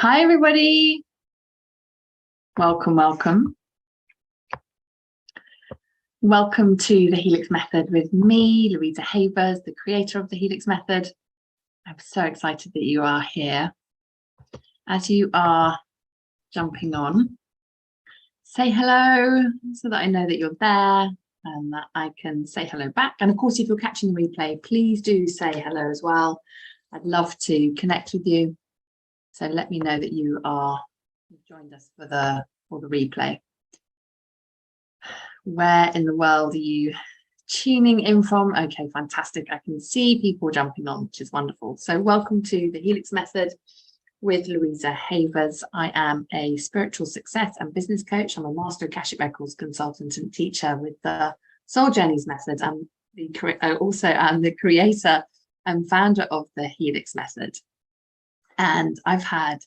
Hi, everybody. Welcome, welcome. Welcome to the Helix Method with me, Louisa Havers, the creator of the Helix Method. I'm so excited that you are here. As you are jumping on, say hello so that I know that you're there and that I can say hello back. And of course, if you're catching the replay, please do say hello as well. I'd love to connect with you. So let me know that you've joined us for the replay. Where in the world are you tuning in from? Okay, fantastic. I can see people jumping on, which is wonderful. So welcome to the Helix Method with Louisa Havers. I am a spiritual success and business coach. I'm a master Akashic Records consultant and teacher with the Soul Journeys Method. I'm the creator and founder of the Helix Method. And I've had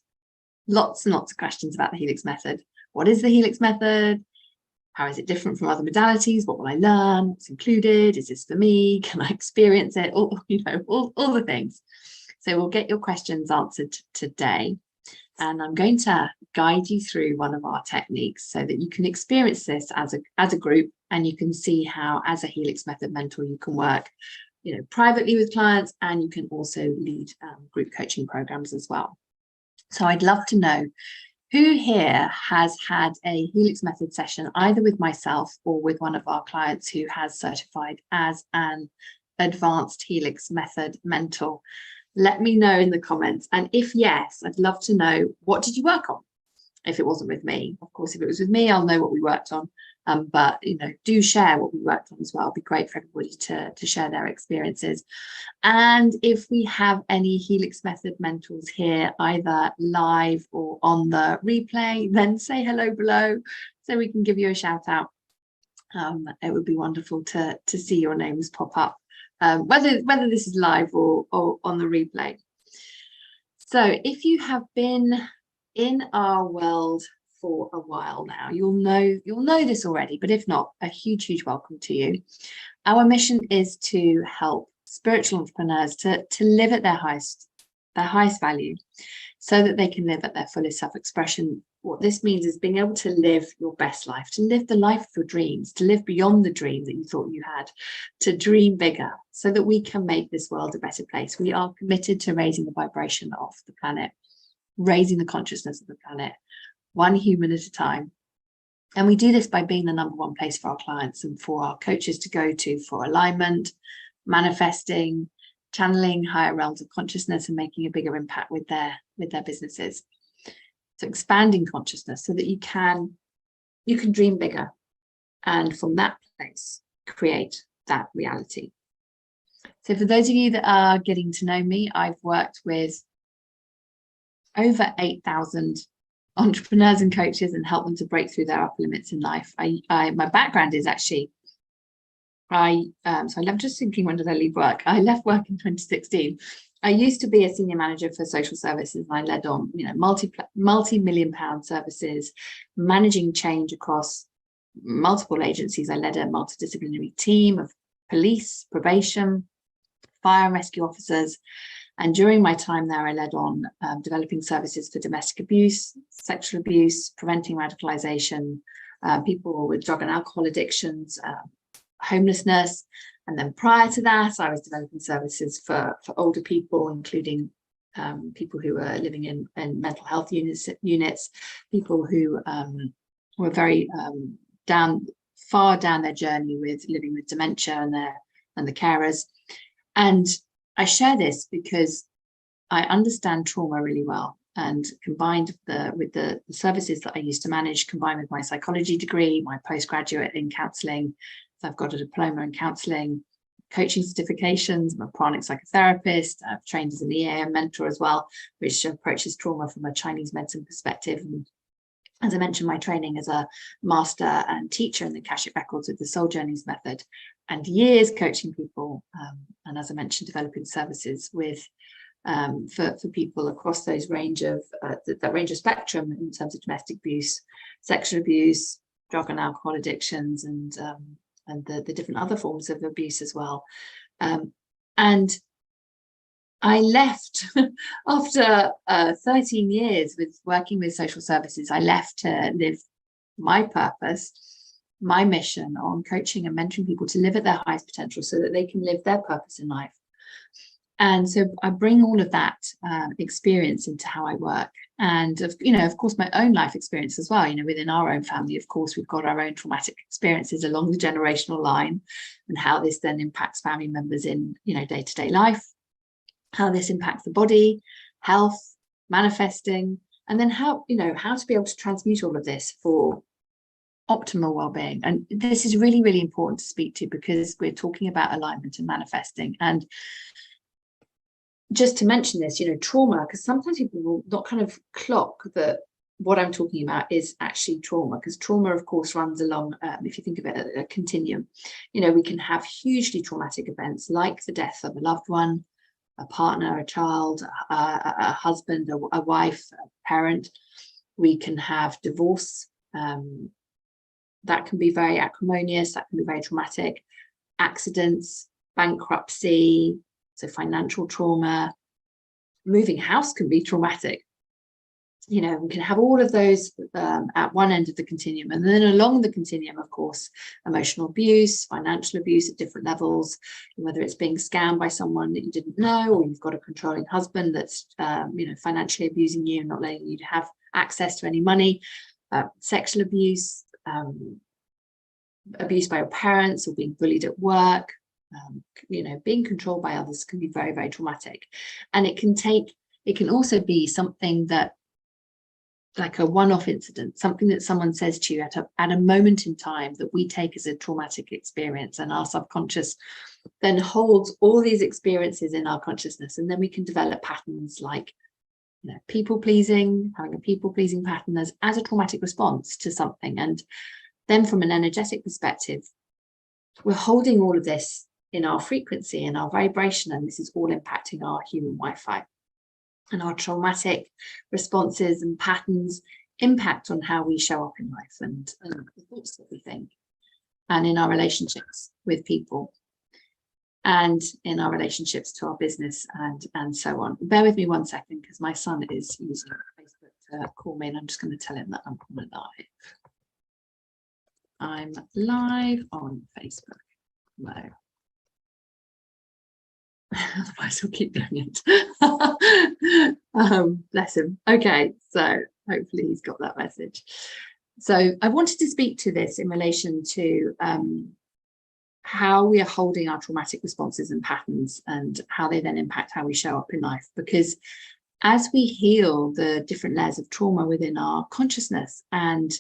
lots and lots of questions about the Helix Method. What is the Helix Method? How is it different from other modalities? What will I learn? What's included? Is this for me? Can I experience it? All the things. So we'll get your questions answered today. And I'm going to guide you through one of our techniques so that you can experience this as a group, and you can see how, as a Helix Method mentor, you can work privately with clients, and you can also lead group coaching programs as well. So I'd love to know who here has had a Helix Method session, either with myself or with one of our clients who has certified as an advanced Helix Method mentor. Let me know in the comments. And if yes, I'd love to know, what did you work on? If it wasn't with me, of course, if it was with me, I'll know what we worked on. But do share what we worked on as well. It'd be great for everybody to share their experiences. And if we have any Helix Method mentors here, either live or on the replay, then say hello below so we can give you a shout out. It would be wonderful to see your names pop up, whether this is live or on the replay. So if you have been in our world for a while now, you'll know this already, but if not, a huge welcome to you. Our mission is to help spiritual entrepreneurs to live at their highest value, so that they can live at their fullest self-expression. What this means is being able to live your best life, to live the life of your dreams, to live beyond the dream that you thought you had, to dream bigger, so that we can make this world a better place. We are committed to raising the vibration of the planet, raising the consciousness of the planet, one human at a time. And we do this by being the #1 place for our clients and for our coaches to go to for alignment, manifesting, channeling higher realms of consciousness, and making a bigger impact with their businesses. So expanding consciousness so that you can dream bigger, and from that place create that reality. So for those of you that are getting to know me, I've worked with over 8,000 entrepreneurs and coaches and helped them to break through their upper limits in life. My background is actually, so I left, just thinking, when did I leave work? I left work in 2016. I used to be a senior manager for social services, and I led on multi-million-pound services, managing change across multiple agencies. I led a multidisciplinary team of police, probation, fire and rescue officers. And during my time there, I led on developing services for domestic abuse, sexual abuse, preventing radicalization, people with drug and alcohol addictions, homelessness. And then prior to that, I was developing services for older people, including people who were living in mental health units, people who were very far down their journey with living with dementia, and the carers. And I share this because I understand trauma really well, and combined with the services that I used to manage, combined with my psychology degree, my postgraduate in counselling. So I've got a diploma in counselling, coaching certifications. I'm a pranic psychotherapist. I've trained as an EAM mentor as well, which approaches trauma from a Chinese medicine perspective. And as I mentioned, my training as a master and teacher in the Akashic Records with the Soul Journeys Method, and years coaching people, and as I mentioned, developing services with for people across those range of that range of spectrum in terms of domestic abuse, sexual abuse, drug and alcohol addictions, and the different other forms of abuse as well. And I left after 13 years with working with social services. I left to live my purpose, my mission on coaching and mentoring people to live at their highest potential so that they can live their purpose in life. And so I bring all of that experience into how I work. And, of course, my own life experience as well. Within our own family, of course, we've got our own traumatic experiences along the generational line, and how this then impacts family members in, day-to-day life, how this impacts the body, health, manifesting, and then how to be able to transmute all of this for optimal well-being. And this is really, really important to speak to, because we're talking about alignment and manifesting. And just to mention this, trauma, because sometimes people will not kind of clock that what I'm talking about is actually trauma, because trauma, of course, runs along, if you think of it, a continuum. We can have hugely traumatic events like the death of a loved one, a partner, a child, a husband, a wife, a parent. We can have divorce. That can be very acrimonious. That can be very traumatic. Accidents, bankruptcy, so financial trauma. Moving house can be traumatic. We can have all of those at one end of the continuum. And then along the continuum, of course, emotional abuse, financial abuse at different levels, whether it's being scammed by someone that you didn't know, or you've got a controlling husband that's, financially abusing you and not letting you have access to any money, sexual abuse, abuse by your parents, or being bullied at work, being controlled by others can be very, very traumatic. And it can also be something that, like a one-off incident, something that someone says to you at a moment in time that we take as a traumatic experience, and our subconscious then holds all these experiences in our consciousness. And then we can develop patterns like people pleasing, having a people pleasing pattern as a traumatic response to something. And then from an energetic perspective, we're holding all of this in our frequency and our vibration, and this is all impacting our human Wi-Fi. And our traumatic responses and patterns impact on how we show up in life, and the thoughts that we think, and in our relationships with people, and in our relationships to our business, and so on. Bear with me 1 second, because my son is using Facebook to call me, and I'm just going to tell him that I'm live. I'm live on Facebook. No. Otherwise he'll keep doing it. Bless him. Okay, so hopefully he's got that message. So I wanted to speak to this in relation to how we are holding our traumatic responses and patterns, and how they then impact how we show up in life. Because as we heal the different layers of trauma within our consciousness, and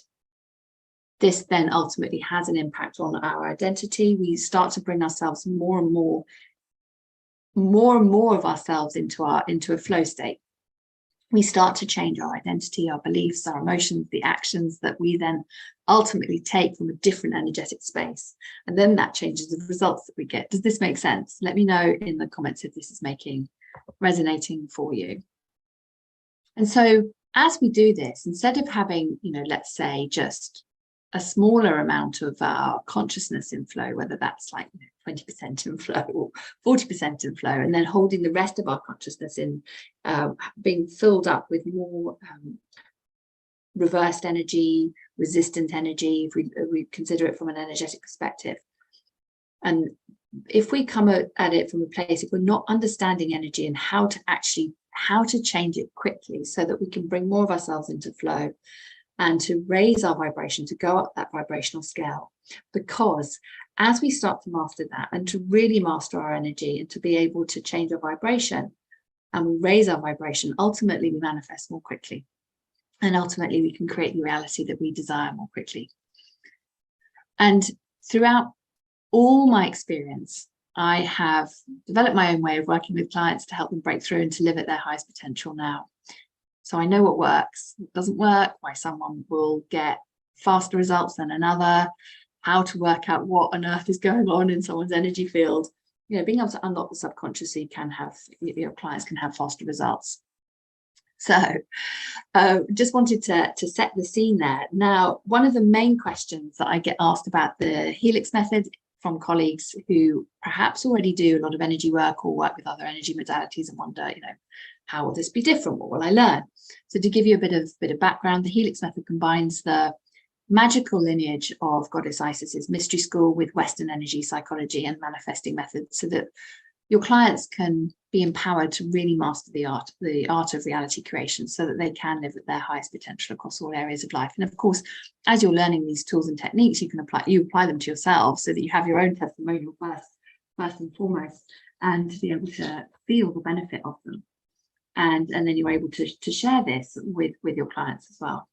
this then ultimately has an impact on our identity, we start to bring ourselves more and more of ourselves into a flow state. We start to change our identity, our beliefs, our emotions, the actions that we then ultimately take from a different energetic space. And then that changes the results that we get. Does this make sense? Let me know in the comments if this is resonating for you. And so as we do this, instead of having, let's say just a smaller amount of our consciousness in flow, whether that's like 20% in flow or 40% in flow, and then holding the rest of our consciousness in being filled up with more reversed energy, resistant energy, if we consider it from an energetic perspective. And if we come at it from a place, if we're not understanding energy and how to change it quickly so that we can bring more of ourselves into flow, and to raise our vibration, to go up that vibrational scale. Because as we start to master that, and to really master our energy, and to be able to change our vibration, and we raise our vibration, ultimately we manifest more quickly. And ultimately we can create the reality that we desire more quickly. And throughout all my experience, I have developed my own way of working with clients to help them break through and to live at their highest potential now. So I know what works, what doesn't work, why someone will get faster results than another, how to work out what on earth is going on in someone's energy field. Being able to unlock the subconscious so you can have, your clients can have faster results. So just wanted to set the scene there. Now, one of the main questions that I get asked about the Helix method from colleagues who perhaps already do a lot of energy work or work with other energy modalities and wonder, how will this be different? What will I learn? So to give you a bit of background, the Helix Method combines the magical lineage of Goddess Isis's mystery school with Western energy psychology and manifesting methods, so that your clients can be empowered to really master the art of reality creation, so that they can live at their highest potential across all areas of life. And of course, as you're learning these tools and techniques, you apply them to yourself, so that you have your own testimonial first and foremost, and to be able to feel the benefit of them. And then you're able to share this with your clients as well.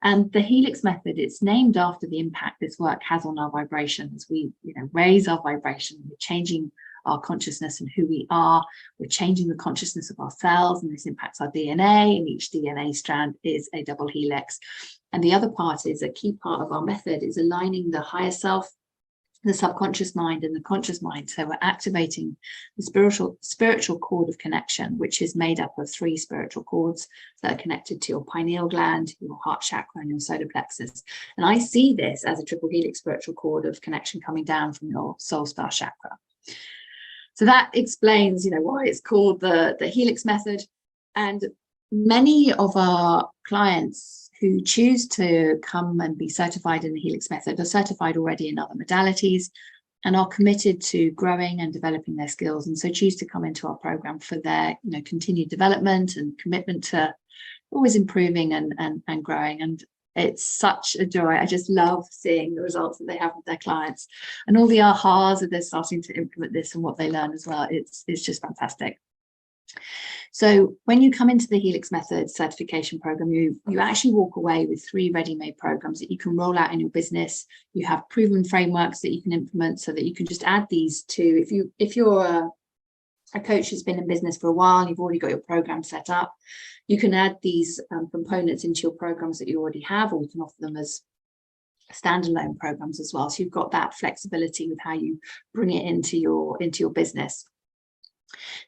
And the Helix Method, it's named after the impact this work has on our vibration. As we raise our vibration, we're changing our consciousness and who we are. We're changing the consciousness of our cells, and this impacts our DNA, and each DNA strand is a double helix. And the other part is, a key part of our method is aligning the higher self, the subconscious mind, and the conscious mind. So we're activating the spiritual cord of connection, which is made up of 3 spiritual cords that are connected to your pineal gland, your heart chakra, and your solar plexus. And I see this as a triple helix spiritual cord of connection coming down from your soul star chakra. So that explains, why it's called the Helix Method. And many of our clients who choose to come and be certified in the Helix Method are certified already in other modalities and are committed to growing and developing their skills, and so choose to come into our program for their continued development and commitment to always improving and growing. And it's such a joy. I just love seeing the results that they have with their clients, and all the ahas that they're starting to implement this and what they learn as well. It's just fantastic. So when you come into the Helix Method certification program, you actually walk away with 3 ready-made programs that you can roll out in your business. You have proven frameworks that you can implement, so that you can just add these to, if you're a coach who's been in business for a while and you've already got your program set up, you can add these components into your programs that you already have, or you can offer them as standalone programs as well. So you've got that flexibility with how you bring it into your business.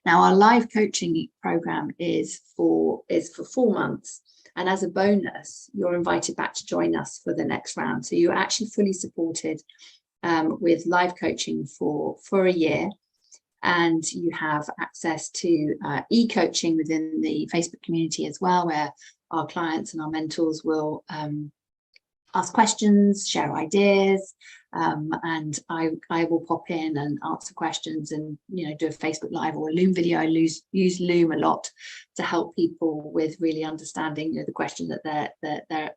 Now, our live coaching program is for 4 months, and as a bonus, you're invited back to join us for the next round. So you're actually fully supported with live coaching for a year, and you have access to e-coaching within the Facebook community as well, where our clients and our mentors will ask questions, share ideas, and I will pop in and answer questions and do a Facebook Live or a Loom video. I use Loom a lot to help people with really understanding the question that they're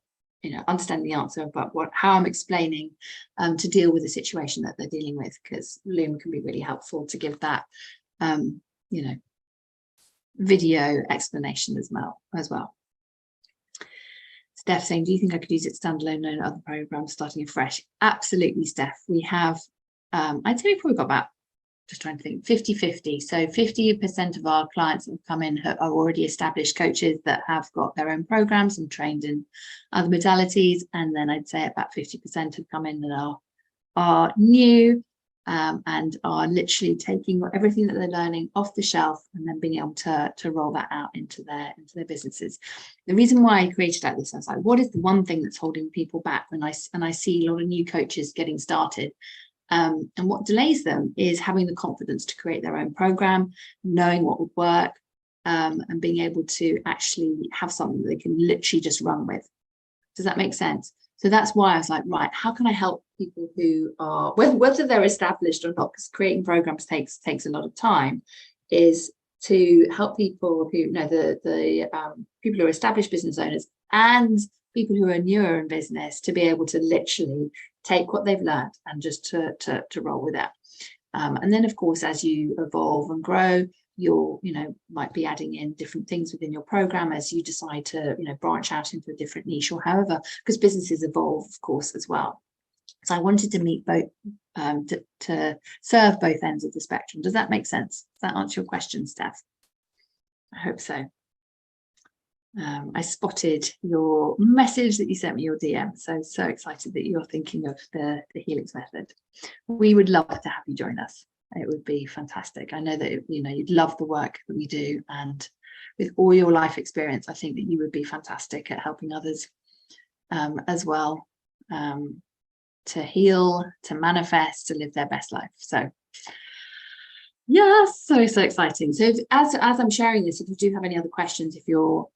understanding the answer about how I'm explaining to deal with the situation that they're dealing with, because Loom can be really helpful to give that video explanation as well. Steph saying, do you think I could use it standalone in other programs starting afresh? Absolutely, Steph. We have, I'd say we've probably got about, just trying to think, 50-50. So 50% of our clients that have come in are already established coaches that have got their own programs and trained in other modalities. And then I'd say about 50% have come in that are new and are literally taking everything that they're learning off the shelf and then being able to roll that out into their businesses. The reason why I created like this, I was like, what is the one thing that's holding people back when I see a lot of new coaches getting started? And what delays them is having the confidence to create their own program, knowing what would work, and being able to actually have something that they can literally just run with. Does that make sense? So that's why I was like, right, how can I help people who are, whether they're established or not, because creating programs takes a lot of time, is to help people who the people who are established business owners and people who are newer in business to be able to literally take what they've learned and just to roll with it. And then, of course, as you evolve and grow, you'll might be adding in different things within your program as you decide to branch out into a different niche or however, because businesses evolve, of course, as well. So I wanted to meet both to serve both ends of the spectrum. Does that make sense? Does that answer your question, Steph? I hope so. I spotted your message that you sent me, your DM. So excited that you're thinking of the Helix Method. We would love to have you join us. It would be fantastic. I know that you'd love the work that we do, and with all your life experience, I think that you would be fantastic at helping others as well. heal, to manifest, to live their best life. So yeah, so exciting. So as I'm sharing this, if you do have any other questions, if you're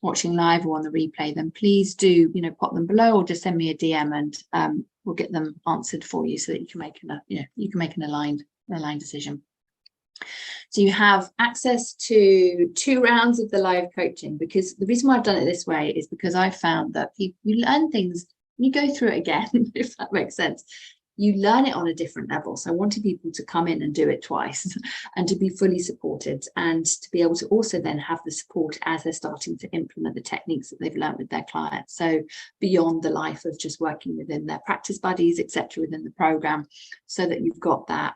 watching live or on the replay, then please do, pop them below, or just send me a DM, and we'll get them answered for you so that you can make an aligned decision. So you have access to 2 rounds of the live coaching, because the reason why I've done it this way is because I found that you learn things, you go through it again, if that makes sense. You learn it on a different level. So I wanted people to come in and do it twice and to be fully supported, and to be able to also then have the support as they're starting to implement the techniques that they've learned with their clients. So beyond the life of just working within their practice buddies, etc., within the program, so that you've got that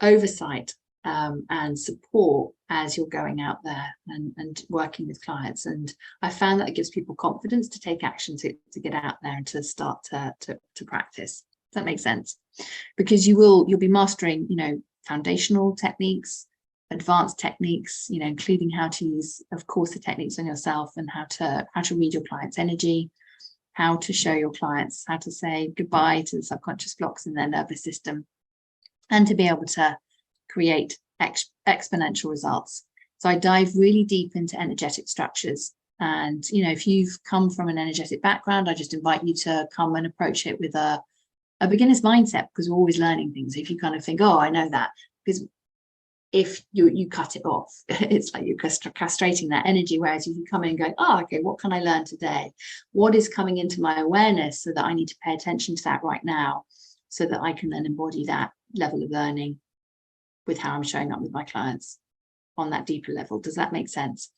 oversight and support as you're going out there and working with clients. And I found that it gives people confidence to take action, to get out there and to start to practice. Does that make sense? Because you'll be mastering, foundational techniques, advanced techniques, including how to use, of course, the techniques on yourself, and how to read your client's energy, how to show your clients how to say goodbye to the subconscious blocks in their nervous system, and to be able to create exponential results. So I dive really deep into energetic structures. And, if you've come from an energetic background, I just invite you to come and approach it with a beginner's mindset, because we're always learning things. If you kind of think, oh, I know that, because if you cut it off, it's like you're castrating that energy. Whereas if you come in and go, oh, okay, what can I learn today? What is coming into my awareness, so that I need to pay attention to that right now, so that I can then embody that level of learning with how I'm showing up with my clients on that deeper level. Does that make sense?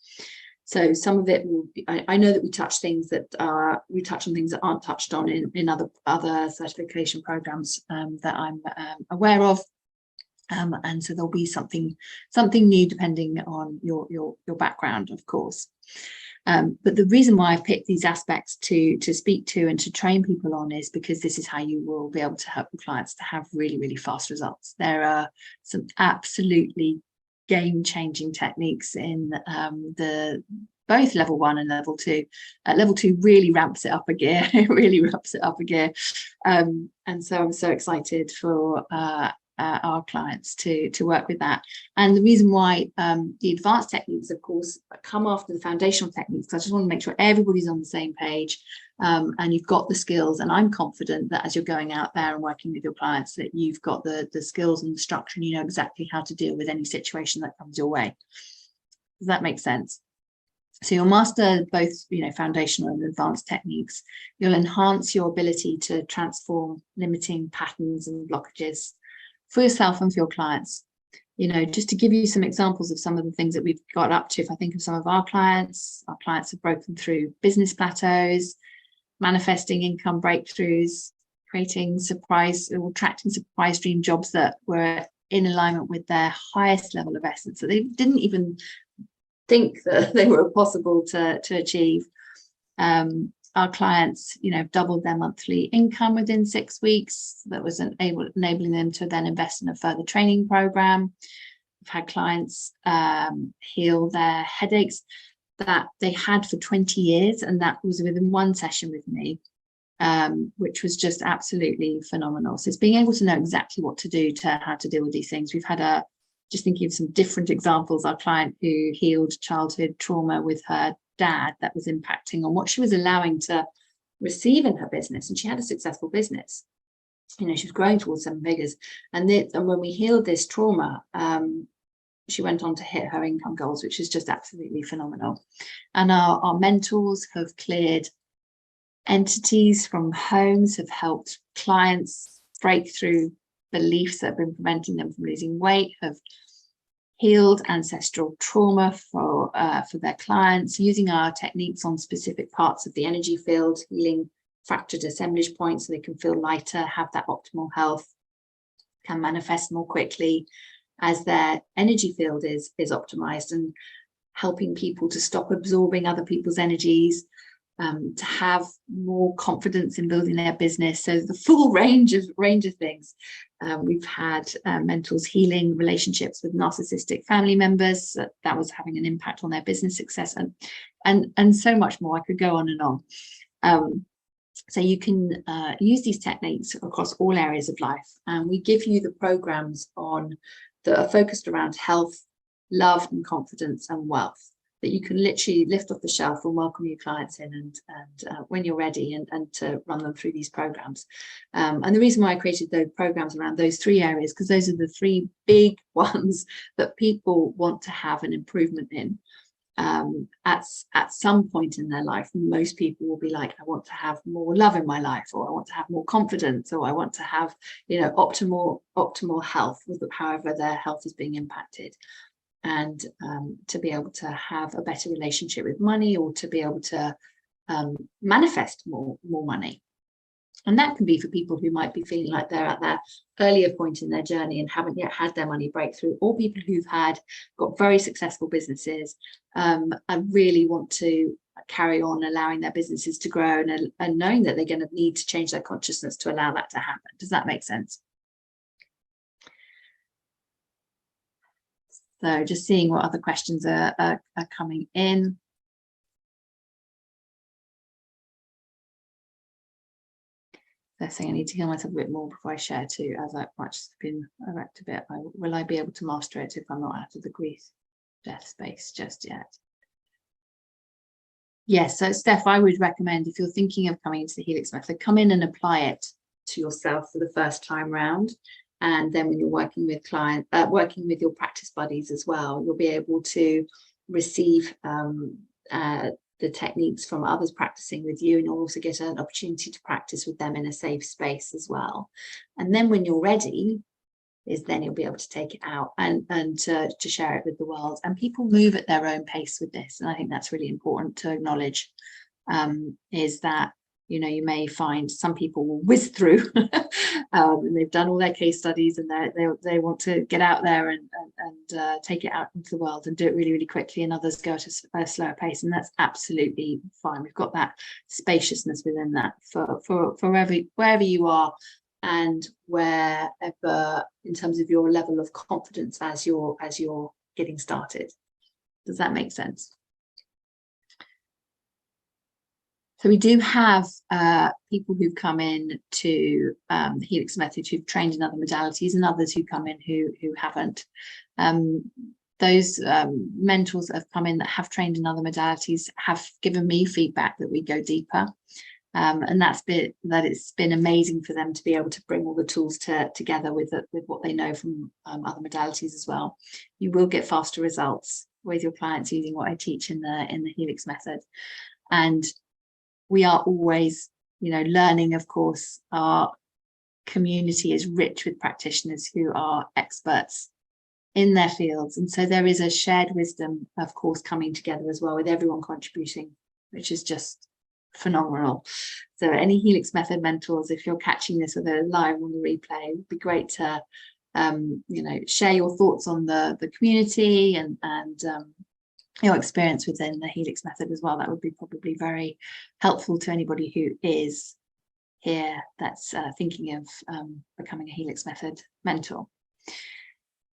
So some of it will be, I know that we touch on things that aren't touched on in other certification programs that I'm aware of. And so there'll be something new depending on your background, of course. But the reason why I've picked these aspects to speak to and to train people on is because this is how you will be able to help your clients to have really, really fast results. There are some absolutely game-changing techniques in both level 1 and level 2. Level 2 really ramps it up a gear. It really ramps it up a gear. And so I'm so excited for our clients to work with that. And the reason why the advanced techniques, of course, come after the foundational techniques, I just want to make sure everybody's on the same page, and you've got the skills. And I'm confident that as you're going out there and working with your clients, that you've got the skills and the structure, and you know exactly how to deal with any situation that comes your way. Does that make sense? So you'll master both, foundational and advanced techniques. You'll enhance your ability to transform limiting patterns and blockages for yourself and for your clients. Just to give you some examples of some of the things that we've got up to, if I think of some of our clients have broken through business plateaus, manifesting income breakthroughs, creating attracting surprise dream jobs that were in alignment with their highest level of essence, so they didn't even think that they were possible to achieve. Our clients, doubled their monthly income within 6 weeks. That was enabling them to then invest in a further training program. I've had clients heal their headaches that they had for 20 years, and that was within 1 session with me, which was just absolutely phenomenal. So it's being able to know exactly what to do, how to deal with these things. We've had just thinking of some different examples, our client who healed childhood trauma with her dad that was impacting on what she was allowing to receive in her business. And she had a successful business. She was growing towards 7 figures. And when we healed this trauma, she went on to hit her income goals, which is just absolutely phenomenal. And our mentors have cleared entities from homes, have helped clients break through beliefs that have been preventing them from losing weight, have healed ancestral trauma for their clients, using our techniques on specific parts of the energy field, healing fractured assemblage points so they can feel lighter, have that optimal health, can manifest more quickly as their energy field is optimized, and helping people to stop absorbing other people's energies, to have more confidence in building their business. So the full range of things. We've had mentors healing relationships with narcissistic family members that was having an impact on their business success, and so much more. I could go on and on. So you can use these techniques across all areas of life, and we give you the programs on that are focused around health, love and confidence and wealth, that you can literally lift off the shelf and welcome your clients in and when you're ready and to run them through these programs. And the reason why I created those programs around those three areas, because those are the three big ones that people want to have an improvement in. At some point in their life, most people will be like, I want to have more love in my life, or I want to have more confidence, or I want to have, you know, optimal health, however their health is being impacted, and to be able to have a better relationship with money, or to be able to manifest more money. And that can be for people who might be feeling like they're at their earlier point in their journey and haven't yet had their money breakthrough, or people who've got very successful businesses and really want to carry on allowing their businesses to grow, and knowing that they're going to need to change their consciousness to allow that to happen. Does that make sense? So just seeing what other questions are coming in. They're saying I need to heal myself a bit more before I share too, as I've much been wrecked a bit. Will I be able to master it if I'm not out of the grief death space just yet? Yes, so Steph, I would recommend, if you're thinking of coming into the Helix Method, come in and apply it to yourself for the first time round. And then when you're working with working with your practice buddies as well, you'll be able to receive the techniques from others practicing with you, and you'll also get an opportunity to practice with them in a safe space as well. And then when you're ready, then you'll be able to take it out and to share it with the world. And people move at their own pace with this, and I think that's really important to acknowledge, is that, you know, you may find some people will whiz through and they've done all their case studies, and they want to get out there and take it out into the world and do it really, really quickly, and others go at a slower pace, and that's absolutely fine. We've got that spaciousness within that for wherever you are, and wherever in terms of your level of confidence as you're getting started. Does that make sense? So we do have people who've come in to the Helix Method who've trained in other modalities, and others who come in who haven't. Those mentors that have come in that have trained in other modalities have given me feedback that we go deeper. And it's been amazing for them to be able to bring all the tools together with what they know from other modalities as well. You will get faster results with your clients using what I teach in the Helix Method. And we are always, you know, learning. Of course, our community is rich with practitioners who are experts in their fields. And so there is a shared wisdom, of course, coming together as well, with everyone contributing, which is just phenomenal. So any Helix Method mentors, if you're catching this with a live on the replay, it would be great to, you know, share your thoughts on the community and your experience within the Helix Method as well. That would be probably very helpful to anybody who is here that's thinking of becoming a Helix Method mentor.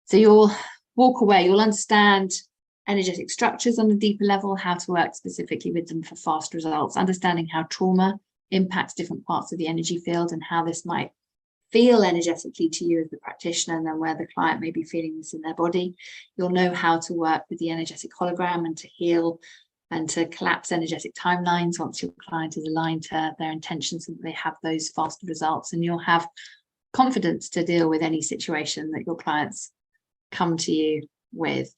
So you'll walk away, you'll understand energetic structures on a deeper level, how to work specifically with them for fast results, understanding how trauma impacts different parts of the energy field and how this might feel energetically to you as the practitioner, and then where the client may be feeling this in their body. You'll know how to work with the energetic hologram and to heal and to collapse energetic timelines once your client is aligned to their intentions so that they have those faster results, and you'll have confidence to deal with any situation that your clients come to you with.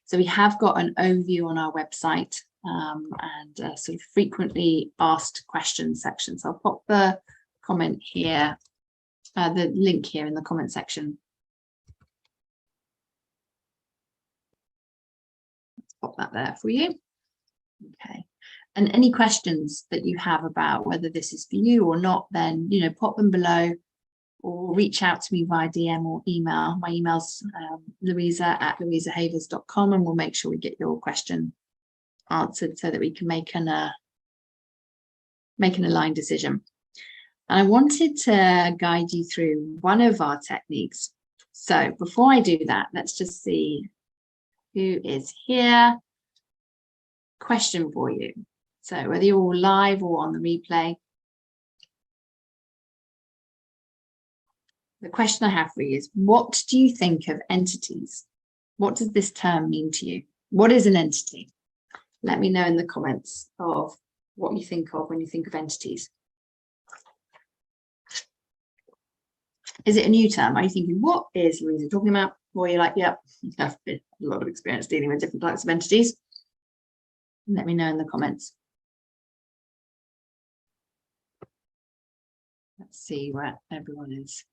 So we have got an overview on our website and sort of frequently asked questions section. So I'll pop the comment here, the link here in the comment section. Let's pop that there for you. Okay. And any questions that you have about whether this is for you or not, then, you know, pop them below or reach out to me via DM or email. My email's louisa@louisahavers.com, and we'll make sure we get your question answered so that we can make an aligned decision. And I wanted to guide you through one of our techniques. So before I do that, let's just see who is here. Question for you. So whether you're live or on the replay, the question I have for you is, what do you think of entities? What does this term mean to you? What is an entity? Let me know in the comments of what you think of when you think of entities. Is it a new term? Are you thinking, what is Louisa talking about? Or are you like, yep, I've a lot of experience dealing with different types of entities. Let me know in the comments. Let's see where everyone is.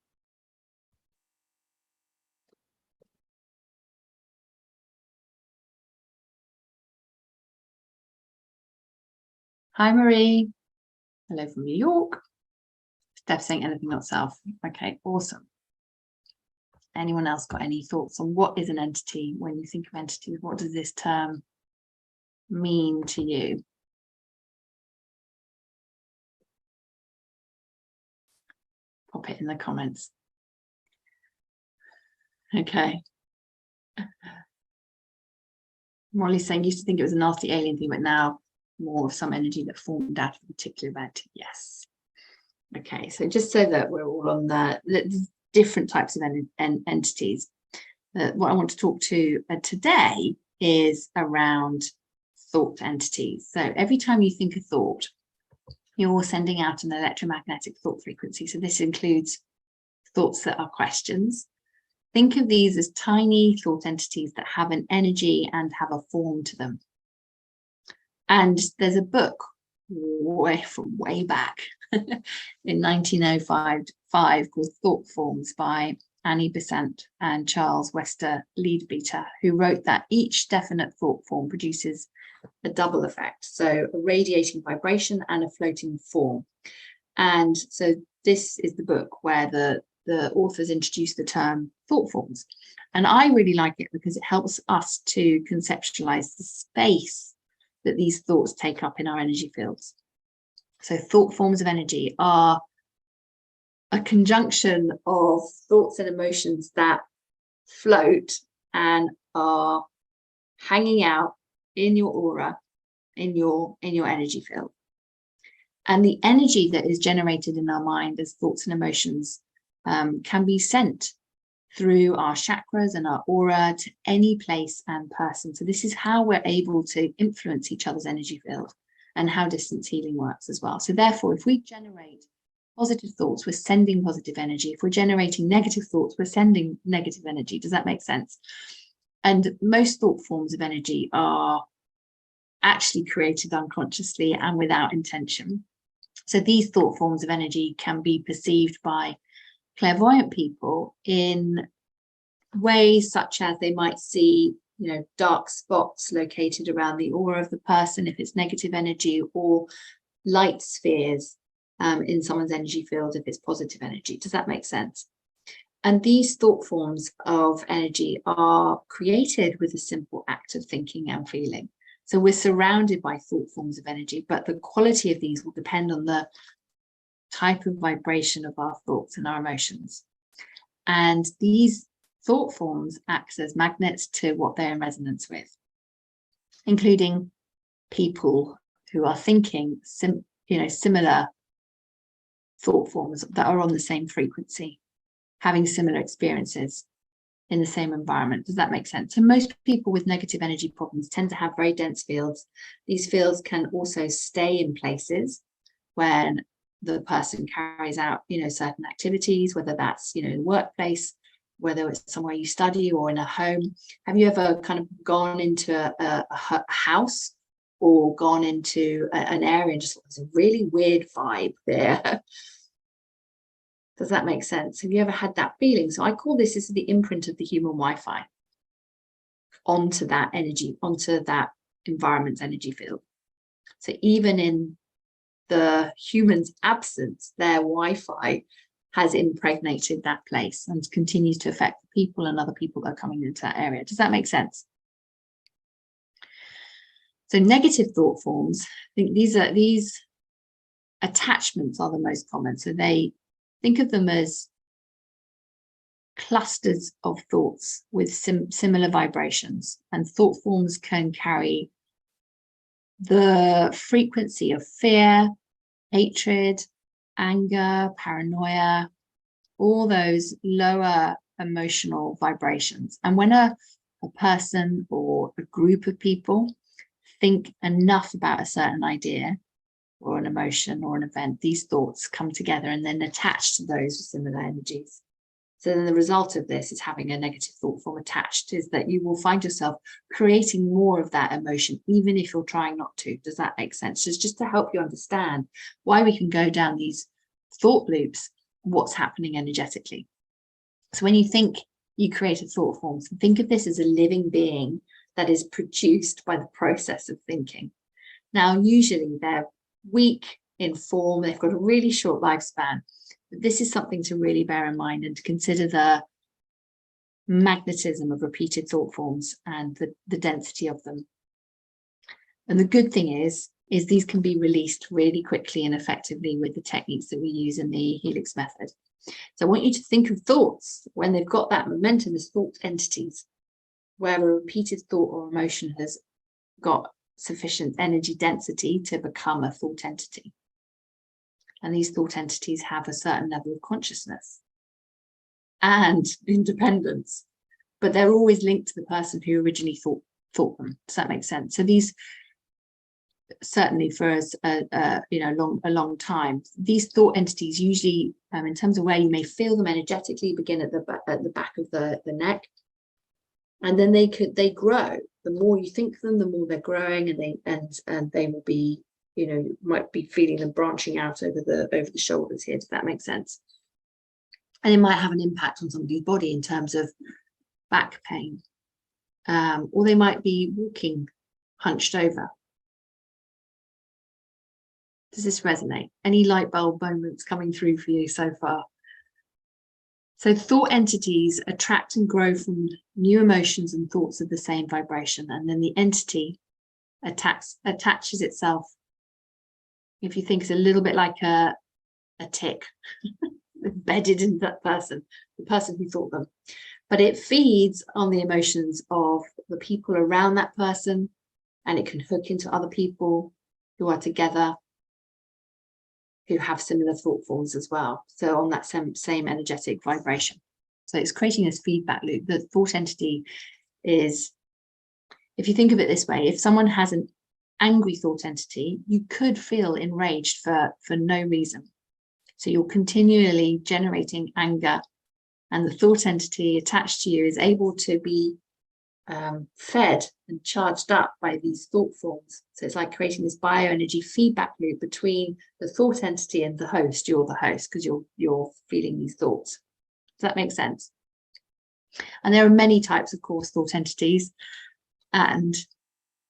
Hi, Marie. Hello from New York. Steph saying anything not self. Okay, awesome. Anyone else got any thoughts on what is an entity? When you think of entities, what does this term mean to you? Pop it in the comments. Okay. Molly's saying, used to think it was a nasty alien thing, but now more of some energy that formed out of a particular event. Yes. Okay, so just so that we're all on the different types of entities, what I want to talk to today is around thought entities. So every time you think a thought, you're sending out an electromagnetic thought frequency. So this includes thoughts that are questions. Think of these as tiny thought entities that have an energy and have a form to them. And there's a book way back in 1905 called Thought Forms by Annie Besant and Charles Wester Leadbeater, who wrote that each definite thought form produces a double effect, so a radiating vibration and a floating form. And so this is the book where the authors introduce the term thought forms. And I really like it because it helps us to conceptualize the space that these thoughts take up in our energy fields. So thought forms of energy are a conjunction of thoughts and emotions that float and are hanging out in your aura, in your energy field. And the energy that is generated in our mind as thoughts and emotions can be sent through our chakras and our aura to any place and person. So this is how we're able to influence each other's energy field and how distance healing works as well. So therefore, if we generate positive thoughts, we're sending positive energy. If we're generating negative thoughts, we're sending negative energy. Does that make sense? And most thought forms of energy are actually created unconsciously and without intention. So these thought forms of energy can be perceived by clairvoyant people in ways such as they might see, dark spots located around the aura of the person if it's negative energy, or light spheres in someone's energy field if it's positive energy. Does that make sense? And these thought forms of energy are created with a simple act of thinking and feeling. So we're surrounded by thought forms of energy, but the quality of these will depend on the type of vibration of our thoughts and our emotions. And these thought forms act as magnets to what they're in resonance with, including people who are thinking similar thought forms that are on the same frequency, having similar experiences in the same environment. Does that make sense? So most people with negative energy problems tend to have very dense fields. These fields can also stay in places when the person carries out, certain activities, whether that's, in the workplace, whether it's somewhere you study or in a home. Have you ever kind of gone into a house or gone into an area and just, there's a really weird vibe there? Does that make sense? Have you ever had that feeling? So I call this is the imprint of the human Wi-Fi onto that energy, onto that environment's energy field. So even in the human's absence, their Wi-Fi has impregnated that place and continues to affect the people and other people that are coming into that area. Does that make sense? So negative thought forms, I think these attachments are the most common. So they think of them as clusters of thoughts with similar vibrations, and thought forms can carry the frequency of fear, hatred, anger, paranoia, all those lower emotional vibrations. And when a person or a group of people think enough about a certain idea or an emotion or an event, these thoughts come together and then attach to those with similar energies. So then the result of this is having a negative thought form attached, is that you will find yourself creating more of that emotion, even if you're trying not to. Does that make sense? Just to help you understand why we can go down these thought loops, what's happening energetically. So when you think you create a thought form, think of this as a living being that is produced by the process of thinking. Now, usually they're weak in form, they've got a really short lifespan. But this is something to really bear in mind and to consider the magnetism of repeated thought forms and the density of them. And the good thing is these can be released really quickly and effectively with the techniques that we use in the Helix method. So I want you to think of thoughts when they've got that momentum as thought entities, where a repeated thought or emotion has got sufficient energy density to become a thought entity. And these thought entities have a certain level of consciousness and independence, but they're always linked to the person who originally thought them. Does that make sense? So these, certainly for us, a long time, these thought entities usually, in terms of where you may feel them energetically, begin at the back of the neck, and then they grow. The more you think them, the more they're growing, and they will be, you might be feeling them branching out over the shoulders here. Does that make sense? And it might have an impact on somebody's body in terms of back pain, or they might be walking hunched over. Does this resonate? Any light bulb moments coming through for you so far? So thought entities attract and grow from new emotions and thoughts of the same vibration, and then the entity attaches itself. If you think it's a little bit like a tick embedded in that person, the person who thought them, but it feeds on the emotions of the people around that person, and it can hook into other people who are together, who have similar thought forms as well. So on that same energetic vibration. So it's creating this feedback loop. The thought entity is, if you think of it this way, if someone has an angry thought entity, you could feel enraged for no reason. So you're continually generating anger, and the thought entity attached to you is able to be fed and charged up by these thought forms. So it's like creating this bioenergy feedback loop between the thought entity and the host. You're the host because you're feeling these thoughts. Does that make sense? And there are many types, of course, thought entities. And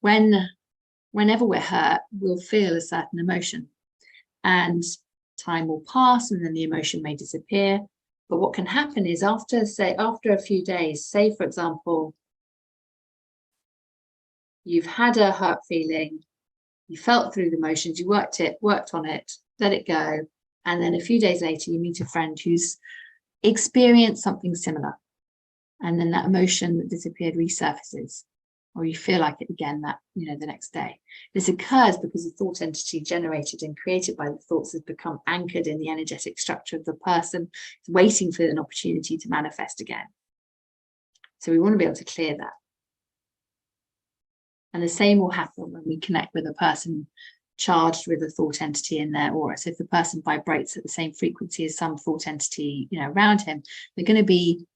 whenever we're hurt, we'll feel a certain emotion, and time will pass and then the emotion may disappear. But what can happen is after a few days, say, for example, you've had a hurt feeling, you felt through the emotions, you worked on it, let it go. And then a few days later, you meet a friend who's experienced something similar. And then that emotion that disappeared resurfaces, or you feel like it again the next day. This occurs because the thought entity generated and created by the thoughts has become anchored in the energetic structure of the person, waiting for an opportunity to manifest again. So we want to be able to clear that. And the same will happen when we connect with a person charged with a thought entity in their aura. So if the person vibrates at the same frequency as some thought entity, around him, they're going to be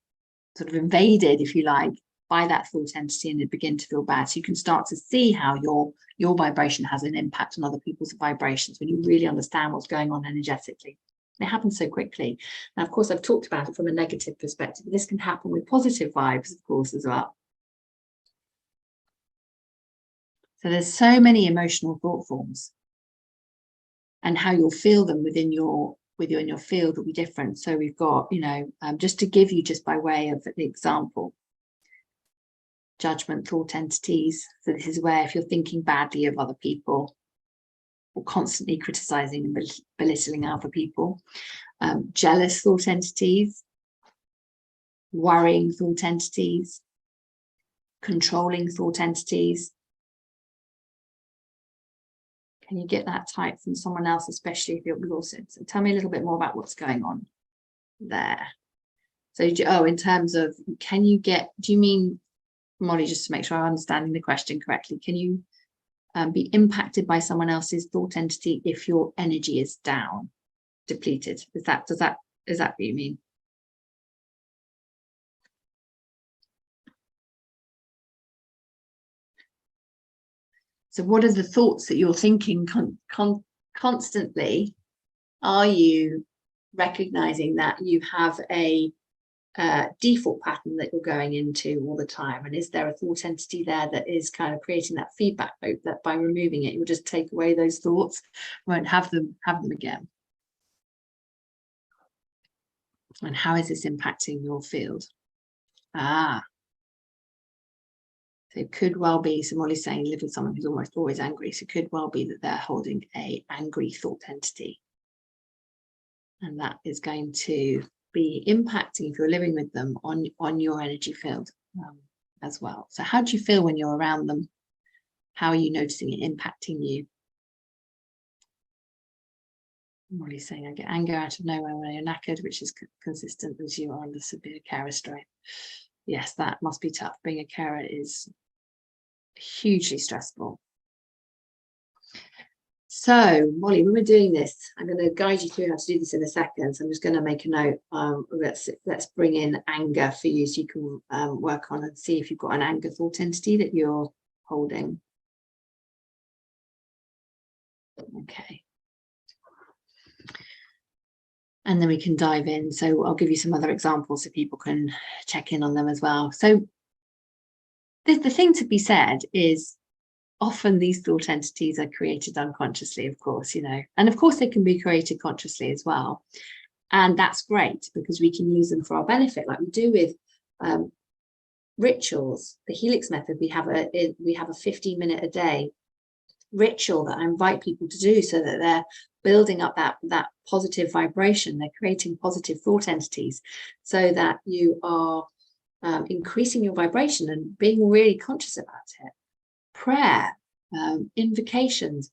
sort of invaded, if you like, by that thought entity, and they begin to feel bad. So you can start to see how your vibration has an impact on other people's vibrations when you really understand what's going on energetically. It happens so quickly. Now, of course, I've talked about it from a negative perspective, but this can happen with positive vibes, of course, as well. So there's so many emotional thought forms, and how you'll feel them within your field will be different. So we've got, just to give you, just by way of the example, judgment thought entities. So this is where if you're thinking badly of other people or constantly criticizing and belittling other people, jealous thought entities, worrying thought entities, controlling thought entities. Can you get that type from someone else, especially if you're exhausted? So tell me a little bit more about what's going on. there. So, in terms of, can you get, do you mean, Molly, just to make sure I'm understanding the question correctly, can you be impacted by someone else's thought entity if your energy is down, depleted? Is that what you mean? So what are the thoughts that you're thinking constantly? Are you recognizing that you have a default pattern that you're going into all the time? And is there a thought entity there that is kind of creating that feedback loop that by removing it, you'll just take away those thoughts, won't have them again? And how is this impacting your field? So it could well be, so Molly's saying, live with someone who's almost always angry. So it could well be that they're holding an angry thought entity. And that is going to be impacting, if you're living with them, on your energy field as well. So how do you feel when you're around them? How are you noticing it impacting you? Molly's saying, I get anger out of nowhere when you're knackered, which is consistent as you are under severe carer strain. Yes, that must be tough. Being a carer is hugely stressful. So, Molly, when we're doing this, I'm going to guide you through how to do this in a second. So I'm just going to make a note. Let's bring in anger for you so you can work on and see if you've got an anger thought entity that you're holding. Okay. And then we can dive in. So I'll give you some other examples so people can check in on them as well. So the thing to be said is, often these thought entities are created unconsciously, of course, and of course they can be created consciously as well. And that's great because we can use them for our benefit, like we do with rituals. The Helix Method, we have a 15-minute a day ritual that I invite people to do so that they're building up that positive vibration. They're creating positive thought entities so that you are increasing your vibration and being really conscious about it. Prayer, invocations,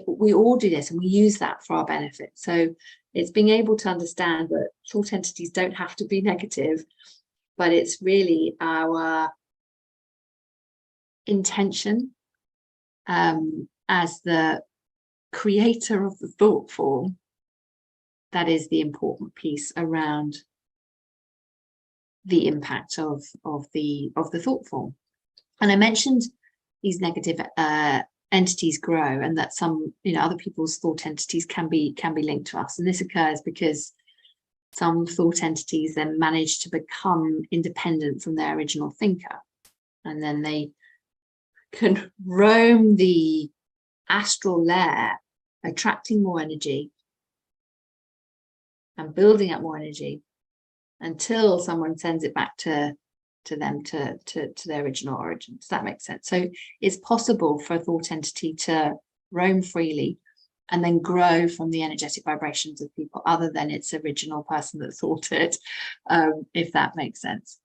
we all do this and we use that for our benefit. So it's being able to understand that thought entities don't have to be negative, but it's really our intention as the creator of the thought form that is the important piece around the impact of the thought form. And I mentioned these negative entities grow, and that some other people's thought entities can be linked to us, and this occurs because some thought entities then manage to become independent from their original thinker, and then they can roam the astral layer, attracting more energy and building up more energy until someone sends it back to them, to their original origin. Does that make sense? So it's possible for a thought entity to roam freely and then grow from the energetic vibrations of people other than its original person that thought it, if that makes sense.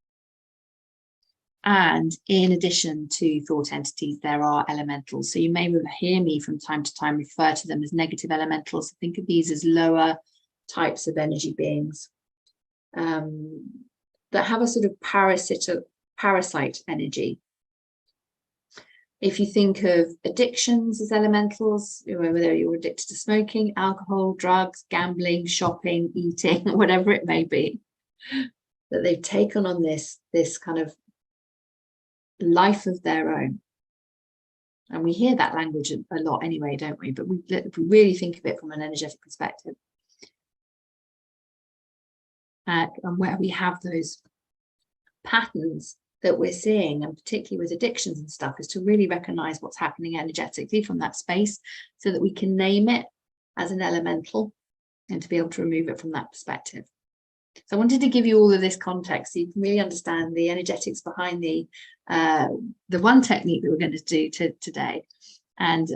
And in addition to thought entities, there are elementals. So you may hear me from time to time refer to them as negative elementals. So think of these as lower types of energy beings that have a sort of parasite energy. If you think of addictions as elementals, whether you're addicted to smoking, alcohol, drugs, gambling, shopping, eating, whatever it may be, that they've taken on this kind of life of their own. And we hear that language a lot anyway, don't we? But if we really think of it from an energetic perspective, and where we have those patterns that we're seeing, and particularly with addictions and stuff, is to really recognize what's happening energetically from that space so that we can name it as an elemental and to be able to remove it from that perspective. So I wanted to give you all of this context so you can really understand the energetics behind the one technique that we're going to do today. And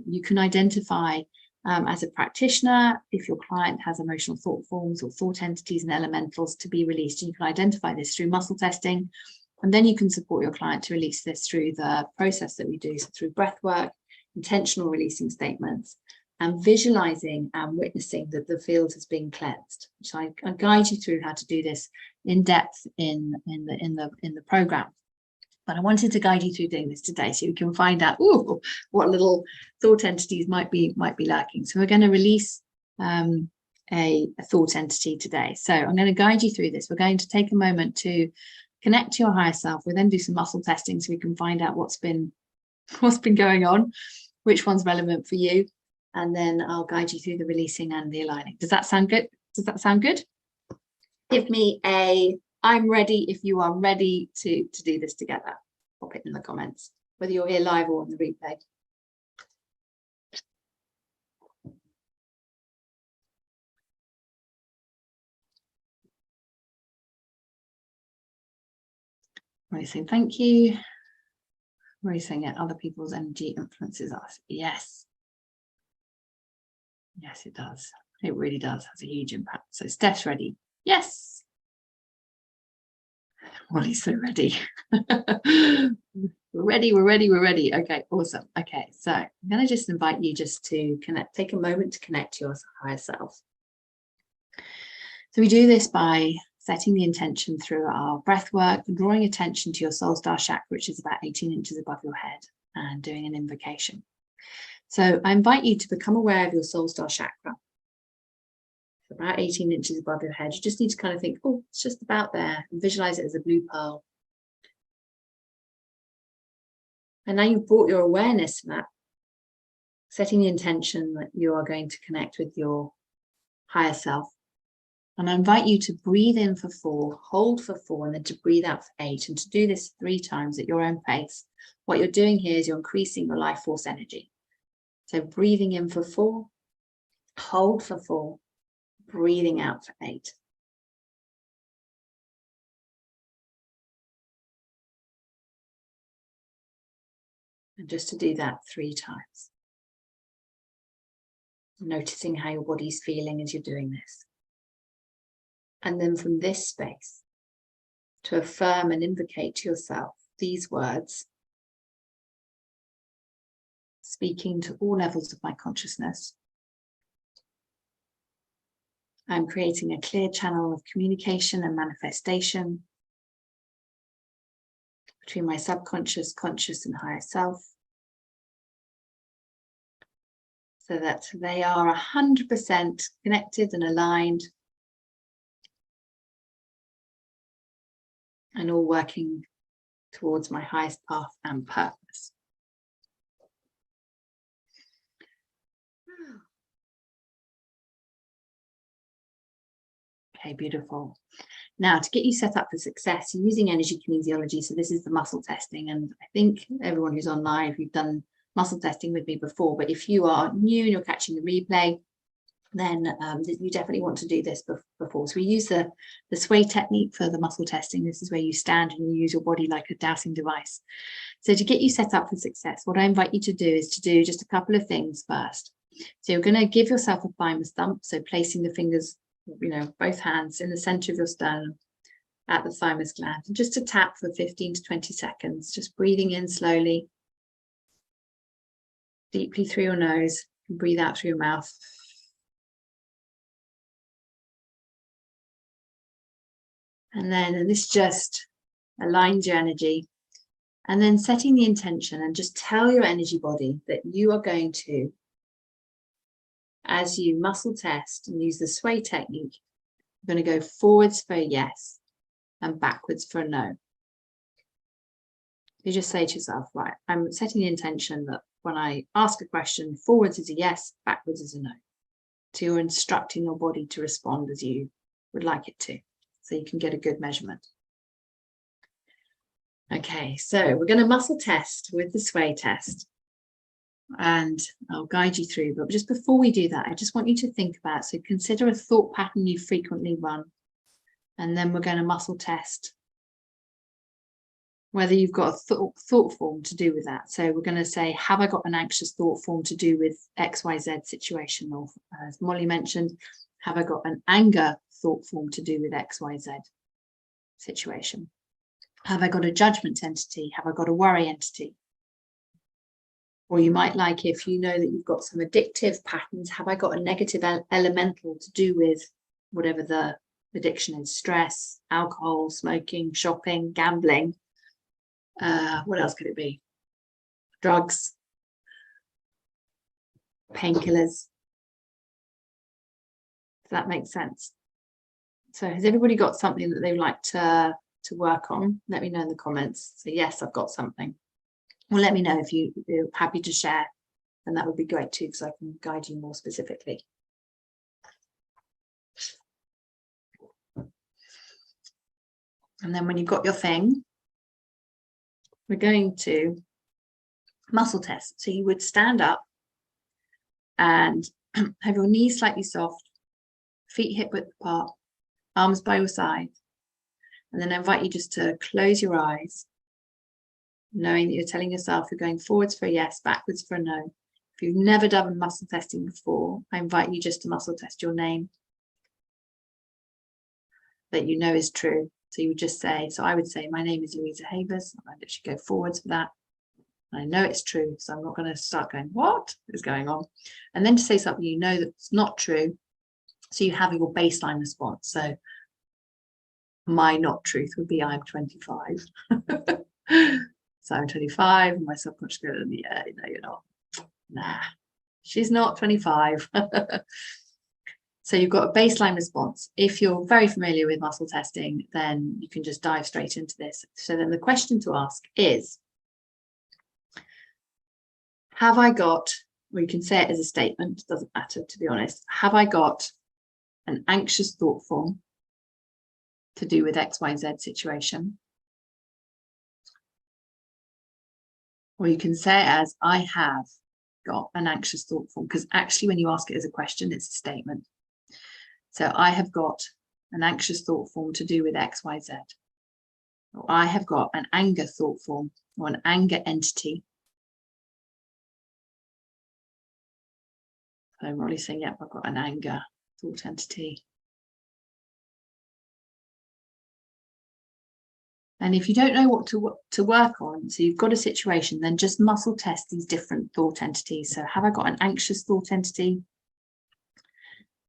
you can identify as a practitioner if your client has emotional thought forms or thought entities and elementals to be released. And you can identify this through muscle testing, and then you can support your client to release this through the process that we do, so through breath work, intentional releasing statements, and visualizing and witnessing that the field has been cleansed. So I guide you through how to do this in depth in the program. But I wanted to guide you through doing this today so you can find out what little thought entities might be lurking. So we're going to release a thought entity today. So I'm going to guide you through this. We're going to take a moment to connect to your higher self. We'll then do some muscle testing so we can find out what's been going on, which one's relevant for you, and then I'll guide you through the releasing and the aligning. Does that sound good? Does that sound good? Give me a I'm ready if you are ready to do this together. Pop it in the comments, whether you're here live or on the replay. Right, saying thank you. We're saying it, other people's energy influences us. Yes. Yes, it does. It really does. Has a huge impact. So Steph's ready. Yes. Wally's so ready. We're ready. Okay, awesome. Okay, so I'm going to just invite you just to connect, take a moment to connect to your higher self. So we do this by setting the intention through our breath work, drawing attention to your soul star chakra, which is about 18 inches above your head, and doing an invocation. So I invite you to become aware of your soul star chakra. About 18 inches above your head. You just need to kind of think, oh, it's just about there, and visualize it as a blue pearl. And now you've brought your awareness to that, setting the intention that you are going to connect with your higher self. And I invite you to breathe in for 4, hold for 4, and then to breathe out for 8, and to do this 3 times at your own pace. What you're doing here is you're increasing your life force energy. So breathing in for 4, hold for 4, breathing out for 8. And just to do that 3 times. Noticing how your body's feeling as you're doing this. And then from this space, to affirm and invocate to yourself these words, speaking to all levels of my consciousness. I'm creating a clear channel of communication and manifestation between my subconscious, conscious, and higher self, so that they are 100% connected and aligned, and all working towards my highest path and purpose. Okay, beautiful. Now, to get you set up for success, you're using energy kinesiology. So this is the muscle testing. And I think everyone who's on live, you've done muscle testing with me before. But if you are new and you're catching the replay, then you definitely want to do this before. So we use the sway technique for the muscle testing. This is where you stand and you use your body like a dowsing device. So to get you set up for success, what I invite you to do is to do just a couple of things first. So you're going to give yourself a thymus thump. So placing the fingers, both hands in the center of your sternum at the thymus gland, and just to tap for 15 to 20 seconds, just breathing in slowly, deeply through your nose, and breathe out through your mouth. And this just aligns your energy. And then setting the intention, and just tell your energy body that you are going to, as you muscle test and use the sway technique, you're going to go forwards for a yes and backwards for a no. You just say to yourself, right, I'm setting the intention that when I ask a question, forwards is a yes, backwards is a no. So you're instructing your body to respond as you would like it to, so you can get a good measurement. Okay, so we're going to muscle test with the sway test, and I'll guide you through. But just before we do that, I just want you to think about, so consider a thought pattern you frequently run, and then we're going to muscle test whether you've got a thought form to do with that. So we're going to say, have I got an anxious thought form to do with XYZ situation? Or as Molly mentioned, have I got an anger thought form to do with XYZ situation? Have I got a judgment entity? Have I got a worry entity? Or you might like, if you know that you've got some addictive patterns, have I got a negative elemental to do with whatever the addiction is? Stress, alcohol, smoking, shopping, gambling. What else could it be? Drugs, painkillers. Does that make sense? So has everybody got something that they would like to work on? Let me know in the comments. So yes, I've got something. Well, let me know if you're happy to share, and that would be great too, because I can guide you more specifically. And then when you've got your thing, we're going to muscle test. So you would stand up and have your knees slightly soft, feet hip width apart, arms by your side. And then I invite you just to close your eyes, knowing that you're telling yourself you're going forwards for a yes, backwards for a no. If you've never done muscle testing before, I invite you just to muscle test your name that you know is true. So you would just say, so I would say, my name is Louisa Havers. I literally go forwards for that. I know it's true, so I'm not going to start going, what is going on? And then to say something you know that's not true, so you have your baseline response. So my not truth would be, I'm 25. So I'm 25, and my subconscious goes, yeah, no, you're not. Nah, she's not 25. So you've got a baseline response. If you're very familiar with muscle testing, then you can just dive straight into this. So then the question to ask is, have I got, or you can say it as a statement, doesn't matter, to be honest, have I got an anxious thought form to do with XYZ situation? Or you can say it as, I have got an anxious thought form, because actually when you ask it as a question, it's a statement. So I have got an anxious thought form to do with XYZ. Or I have got an anger thought form, or an anger entity. So I'm really saying, yep, I've got an anger thought entity. And if you don't know what to work on, so you've got a situation, then just muscle test these different thought entities. So have I got an anxious thought entity?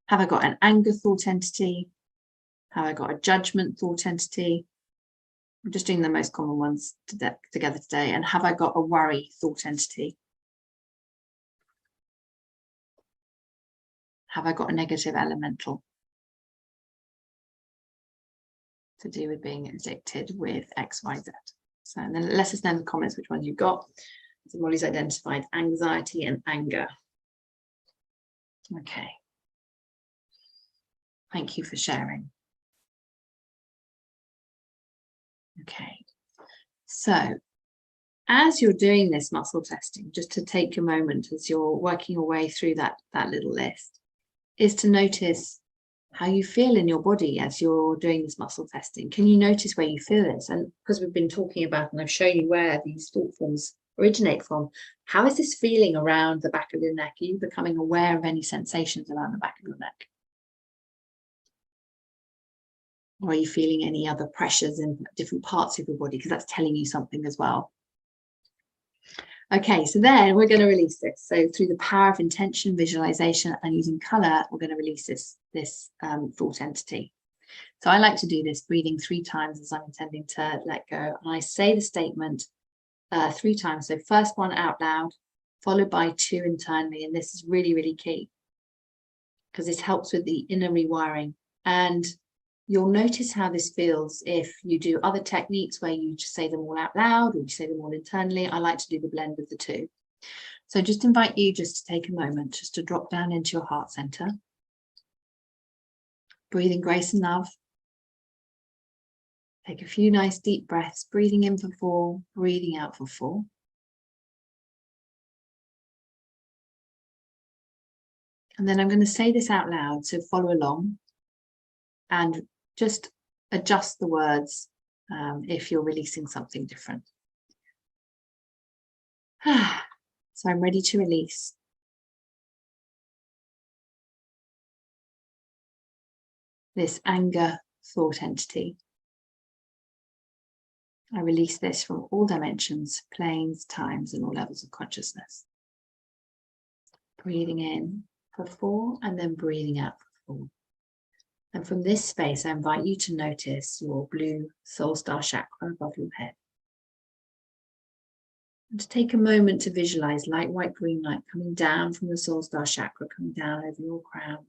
Have I got an anger thought entity? Have I got a judgment thought entity? I'm just doing the most common ones together today. And have I got a worry thought entity? Have I got a negative elemental to do with being addicted with XYZ? So and then let us know in the comments which ones you've got. So Molly's identified anxiety and anger. Okay. Thank you for sharing. Okay. So as you're doing this muscle testing, just to take a moment as you're working your way through that little list, is to notice how you feel in your body as you're doing this muscle testing. Can you notice where you feel this? And because we've been talking about, and I've shown you where these thought forms originate from, how is this feeling around the back of your neck? Are you becoming aware of any sensations around the back of your neck? Or are you feeling any other pressures in different parts of your body? Because that's telling you something as well. Okay, so then we're going to release this. So through the power of intention, visualization, and using color, we're going to release this thought entity. So I like to do this breathing 3 times as I'm intending to let go. And I say the statement 3 times. So first one out loud, followed by 2 internally. And this is really, really key because this helps with the inner rewiring. And you'll notice how this feels if you do other techniques where you just say them all out loud or you say them all internally. I like to do the blend of the 2. So just invite you just to take a moment just to drop down into your heart center. Breathing grace and love. Take a few nice deep breaths, breathing in for 4, breathing out for 4. And then I'm going to say this out loud, so follow along and just adjust the words if you're releasing something different. So I'm ready to release. This anger thought entity. I release this from all dimensions, planes, times, and all levels of consciousness. Breathing in for 4 and then breathing out for 4. And from this space, I invite you to notice your blue soul star chakra above your head. And to take a moment to visualize light, white, green light coming down from the soul star chakra, coming down over your crown,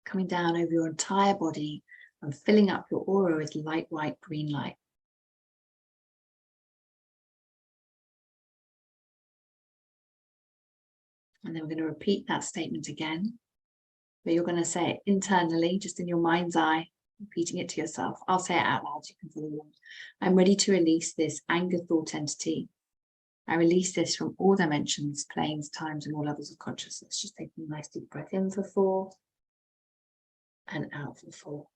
coming down over your entire body and filling up your aura with light, white, green light. And then we're going to repeat that statement again, but you're going to say it internally, just in your mind's eye, repeating it to yourself. I'll say it out loud, you can follow along. I'm ready to release this anger thought entity. I release this from all dimensions, planes, times, and all levels of consciousness. Just taking a nice deep breath in for 4 and out for 4.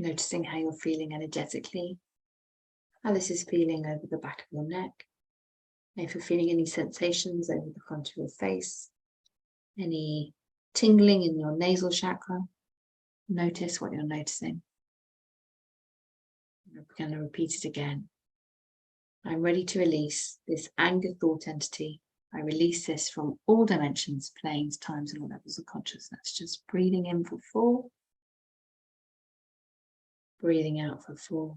Noticing how you're feeling energetically, how this is feeling over the back of your neck. If you're feeling any sensations over the front of your face, any tingling in your nasal chakra, notice what you're noticing. We're going to repeat it again. I'm ready to release this anger thought entity. I release this from all dimensions, planes, times, and all levels of consciousness. Just breathing in for 4. Breathing out for 4.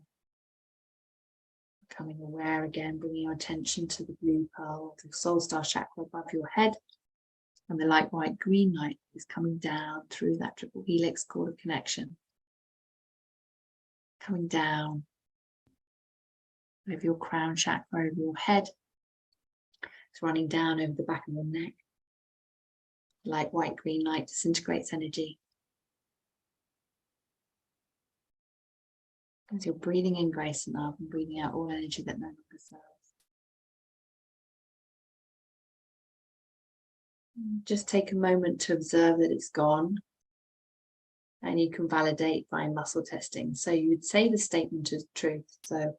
Becoming aware again, bringing your attention to the blue pearl, the soul star chakra above your head. And the light, white, green light is coming down through that triple helix cord of connection. Coming down over your crown chakra, over your head. It's running down over the back of your neck. Light, white, green light disintegrates energy. As you're breathing in grace and love and breathing out all energy that no longer serves. Just take a moment to observe that it's gone. And you can validate by muscle testing. So you would say the statement of truth. So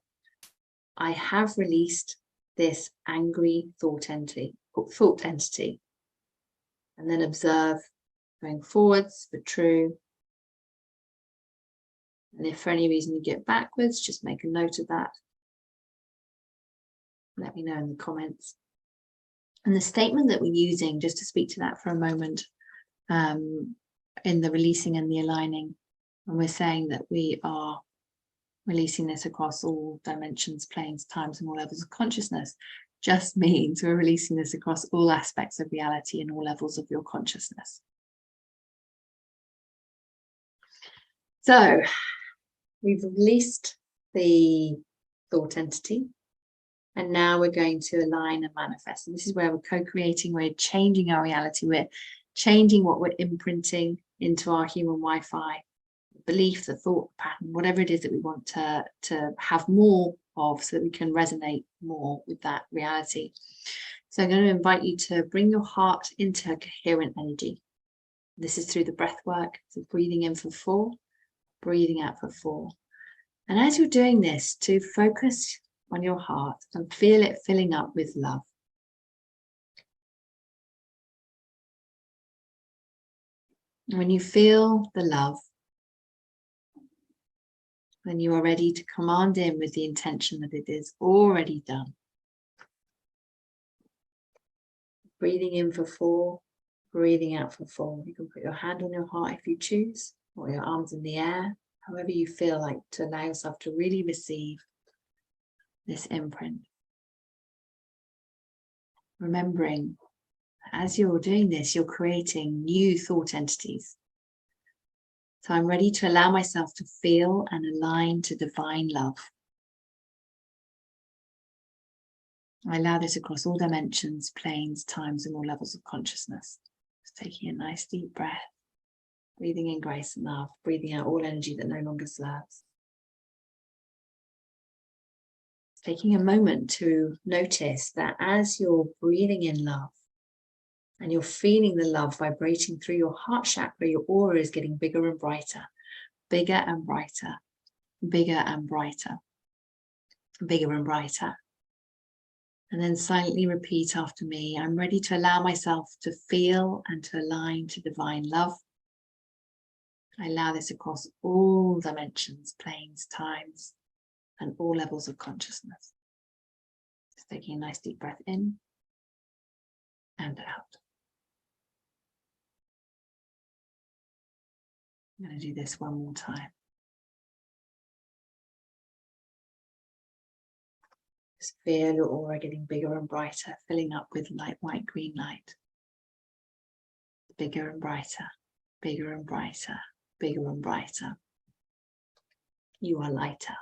I have released this angry thought entity. And then observe going forwards but true. And if for any reason you get backwards, just make a note of that. Let me know in the comments. And the statement that we're using, just to speak to that for a moment, in the releasing and the aligning, and we're saying that we are releasing this across all dimensions, planes, times, and all levels of consciousness, just means we're releasing this across all aspects of reality and all levels of your consciousness. So we've released the thought entity, and now we're going to align and manifest. And this is where we're co-creating, we're changing our reality, we're changing what we're imprinting into our human Wi-Fi, belief, the thought pattern, whatever it is that we want to have more of, so that we can resonate more with that reality. So I'm going to invite you to bring your heart into a coherent energy. This is through the breath work, so breathing in for 4, breathing out for 4. And as you're doing this, to focus on your heart and feel it filling up with love. When you feel the love, then you are ready to command in with the intention that it is already done. Breathing in for 4, breathing out for 4. You can put your hand on your heart if you choose, or your arms in the air, however you feel like, to allow yourself to really receive this imprint. Remembering, as you're doing this, you're creating new thought entities. So I'm ready to allow myself to feel and align to divine love. I allow this across all dimensions, planes, times, and all levels of consciousness. Just taking a nice deep breath, breathing in grace and love, breathing out all energy that no longer serves. Taking a moment to notice that as you're breathing in love and you're feeling the love vibrating through your heart chakra, your aura is getting bigger and brighter, bigger and brighter, bigger and brighter, bigger and brighter. And then silently repeat after me. I'm ready to allow myself to feel and to align to divine love. I allow this across all dimensions, planes, times, and all levels of consciousness. Just taking a nice deep breath in and out. I'm going to do this one more time. Just feel your aura getting bigger and brighter, filling up with light, white, green light. Bigger and brighter, bigger and brighter, bigger and brighter. You are lighter.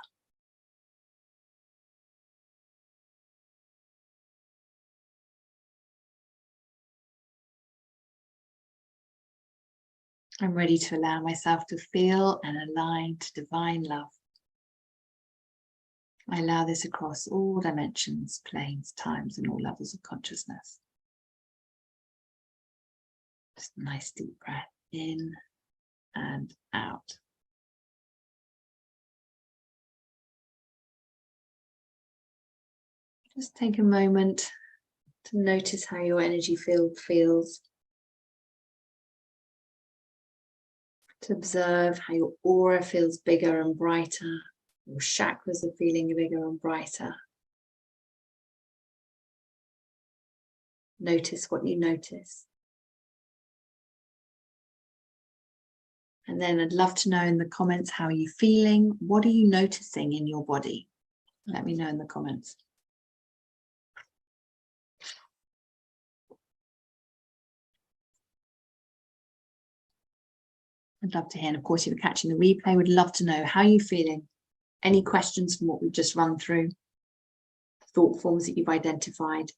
I'm ready to allow myself to feel and align to divine love. I allow this across all dimensions, planes, times, and all levels of consciousness. Just a nice deep breath in and out. Just take a moment to notice how your energy field feels. To observe how your aura feels bigger and brighter. Your chakras are feeling bigger and brighter. Notice what you notice. And then I'd love to know in the comments, how are you feeling? What are you noticing in your body? Let me know in the comments. I'd love to hear, and of course, if you're catching the replay, would love to know how you're feeling. Any questions from what we've just run through, thought forms that you've identified,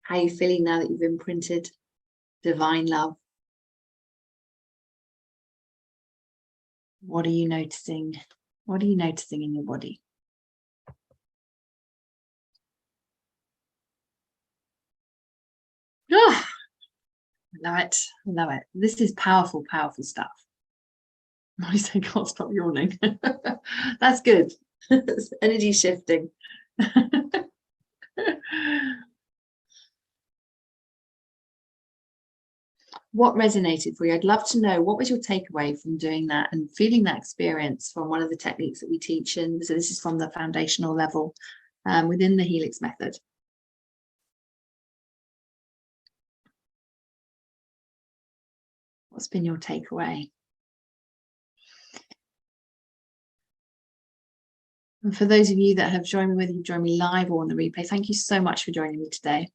how you're feeling now that you've imprinted divine love. What are you noticing? What are you noticing in your body? Oh, I love it. I love it. This is powerful, powerful stuff. I say can't stop yawning. That's good. Energy shifting. What resonated for you? I'd love to know, what was your takeaway from doing that and feeling that experience from one of the techniques that we teach in? So this is from the foundational level within the Helix method. What's been your takeaway? And for those of you that have joined me, whether you join me live or on the replay, thank you so much for joining me today.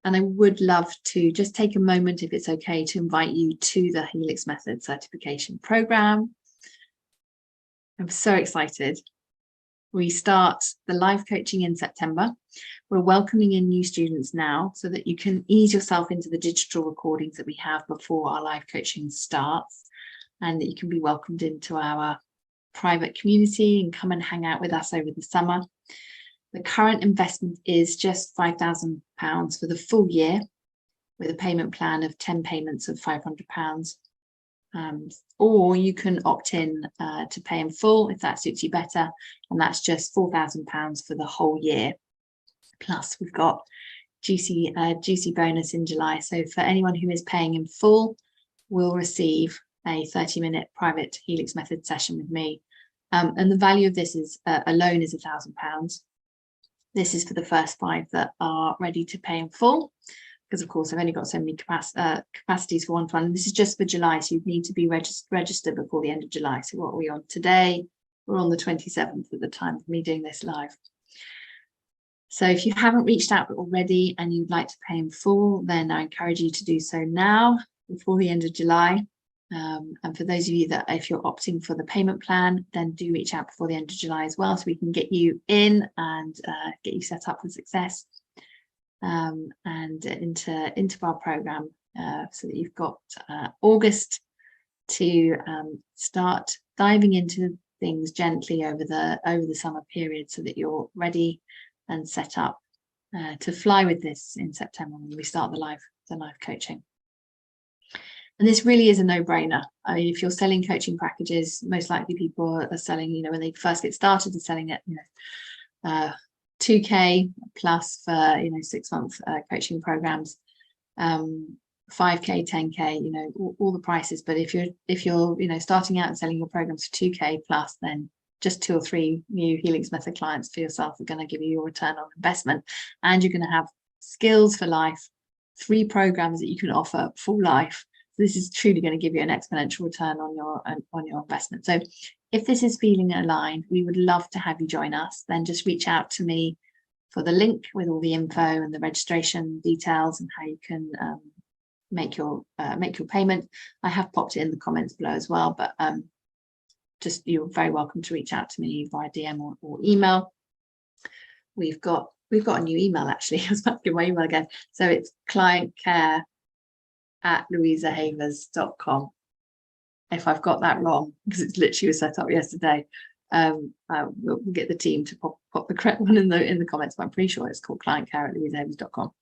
And I would love to just take a moment, if it's okay, to invite you to the Helix Method certification program. I'm so excited. We start the live coaching in September. We're welcoming in new students now so that you can ease yourself into the digital recordings that we have before our live coaching starts, and that you can be welcomed into our private community and come and hang out with us over the summer. The current investment is just £5,000 for the full year, with a payment plan of 10 payments of £500. Or you can opt in to pay in full if that suits you better, and that's just £4,000 for the whole year. Plus we've got juicy bonus in July. So for anyone who is paying in full, will receive a 30-minute private Helix Method session with me. And the value of this is alone is £1,000. This is for the first 5 that are ready to pay in full, because of course I've only got so many capacities for one fund. This is just for July, so you need to be registered before the end of July. So what are we on today? We're on the 27th at the time of me doing this live. So if you haven't reached out already and you'd like to pay in full, then I encourage you to do so now before the end of July. And for those of you that, if you're opting for the payment plan, then do reach out before the end of July as well, so we can get you in and get you set up for success and into our program, so that you've got August to start diving into things gently over the summer period, so that you're ready and set up to fly with this in September when we start the live coaching. And this really is a no-brainer. I mean, if you're selling coaching packages, most likely people are selling, when they first get started, they're selling it, 2K plus for 6-month coaching programs, 5K, 10K, all the prices. But if you're starting out and selling your programs for 2K plus, then just 2 or 3 new Helix Method clients for yourself are going to give you your return on investment, and you're going to have skills for life, 3 programs that you can offer full life. So this is truly going to give you an exponential return on your investment. So if this is feeling aligned, we would love to have you join us. Then just reach out to me for the link with all the info and the registration details and how you can make your payment. I have popped it in the comments below as well, but just you're very welcome to reach out to me via DM or email. We've got a new email actually. I was about to give my email again. So it's clientcare@louisahavers.com. If I've got that wrong, because it's literally was set up yesterday, we'll get the team to pop the correct one in the comments, but I'm pretty sure it's called clientcare@louisahavers.com.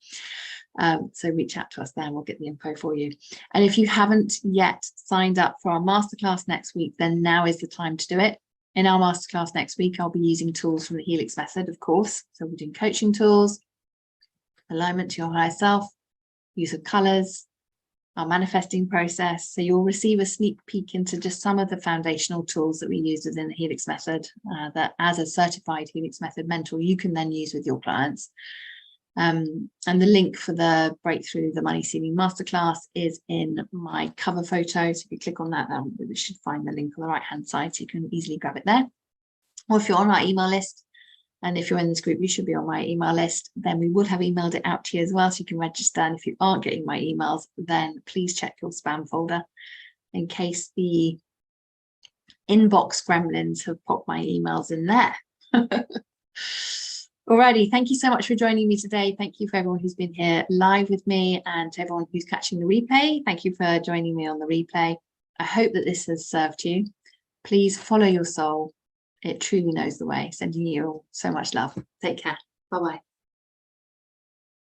So reach out to us there and we'll get the info for you. And if you haven't yet signed up for our masterclass next week, then now is the time to do it. In our masterclass next week, I'll be using tools from the Helix Method, of course. So we're doing coaching tools, alignment to your higher self, use of colors, our manifesting process. So you'll receive a sneak peek into just some of the foundational tools that we use within the Helix Method that as a certified Helix Method mentor, you can then use with your clients. And the link for the Breakthrough the Money Ceiling Masterclass is in my cover photo. So if you click on that, you should find the link on the right-hand side, so you can easily grab it there. Or if you're on our email list, and if you're in this group, you should be on my email list, then we will have emailed it out to you as well, so you can register. And if you aren't getting my emails, then please check your spam folder in case the inbox gremlins have popped my emails in there. Alrighty, thank you so much for joining me today. Thank you for everyone who's been here live with me, and to everyone who's catching the replay. Thank you for joining me on the replay. I hope that this has served you. Please follow your soul. It truly knows the way. Sending you all so much love. Take care. Bye-bye.